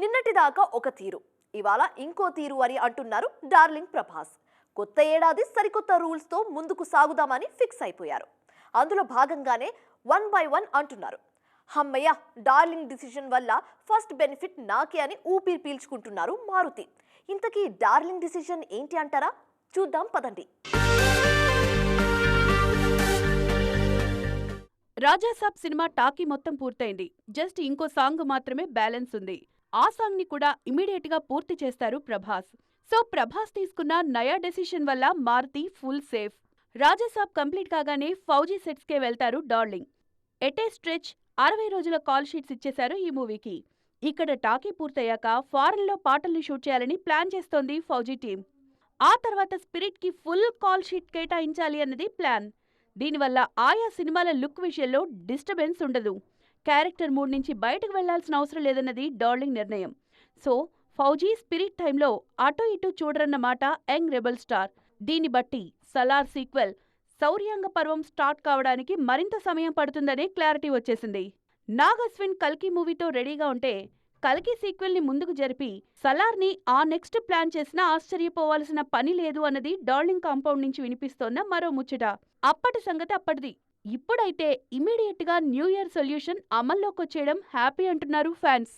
నిన్నటిదాకా ఒక తీరు, ఇవాళ ఇంకో తీరు అని అంటున్నారు డార్లింగ్ ప్రభాస్. కొత్త ఏడాది సరికొత్త రూల్స్తో ముందుకు సాగుదామని ఫిక్స్ అయిపోయారు. అందులో భాగంగానే 1 by 1 అంటున్నారు. హమ్మయ్య, డార్లింగ్ డిసిషన్ వల్ల ఫస్ట్ బెనిఫిట్ నాకే అని ఊపిరి పీల్చుకుంటున్నారు మారుతి. ఇంతకీ డార్లింగ్ డిసిషన్ ఏంటి అంటారా? చూద్దాం పదండి. రాజాసాబ్ సినిమా టాకీ మొత్తం పూర్తయింది. జస్ట్ ఇంకో సాంగ్ మాత్రమే బ్యాలెన్స్ ఉంది. ఆ సాంగ్ ని కూడా ఇమీడియట్ గా పూర్తి చేస్తారు ప్రభాస్. సో ప్రభాస్ తీసుకున్న నయా డెసిషన్ వల్ల Maruthi full safe. Rajasaab complete కాగానే ఫౌజీ సెట్స్ కే వెళ్తారు డార్లింగ్. ఎటే స్ట్రెచ్ 60 రోజుల కాల్ షీట్స్ ఇచ్చేశారు ఈ మూవీకి. ఇక్కడ టాకీ పూర్తయ్యాక ఫారెన్ లో పాటల్ని షూట్ చేయాలని ప్లాన్ చేస్తోంది ఫౌజీ టీం. ఆ తర్వాత స్పిరిట్ కి ఫుల్ కాల్ షీట్ కేటాయించాలి అన్నది ప్లాన్. దీనివల్ల ఆయా సినిమాల లుక్ విషయంలో డిస్టర్బెన్స్ ఉండదు. క్యారెక్టర్ మూడ్ నుంచి బయటకు వెళ్లాల్సిన అవసరం లేదన్నది డార్లింగ్ నిర్ణయం. సో ఫౌజీ స్పిరిట్ టైంలో అటూ ఇటూ చూడరన్నమాట యంగ్ రెబల్ స్టార్. దీన్ని బట్టి సలార్ సీక్వెల్ శౌర్యాంగ పర్వం స్టార్ట్ కావడానికి మరింత సమయం పడుతుందనే క్లారిటీ వచ్చేసింది. నాగ్ అశ్విన్ కల్కి మూవీతో రెడీగా ఉంటే కల్కి సీక్వెల్ ని ముందుకు జరిపి సలార్ ని ఆ నెక్స్ట్ ప్లాన్ చేసినా ఆశ్చర్యపోవాల్సిన పని లేదు అన్నది డార్లింగ్ కాంపౌండ్ నుంచి వినిపిస్తోన్న మరో ముచ్చట. అప్పటి సంగతి అప్పటిది. ఇప్పుడైతే ఇమీడియట్ గా న్యూ ఇయర్ సొల్యూషన్ అమల్లోకొచ్చేయడం హ్యాపీ అంటున్నారు ఫ్యాన్స్.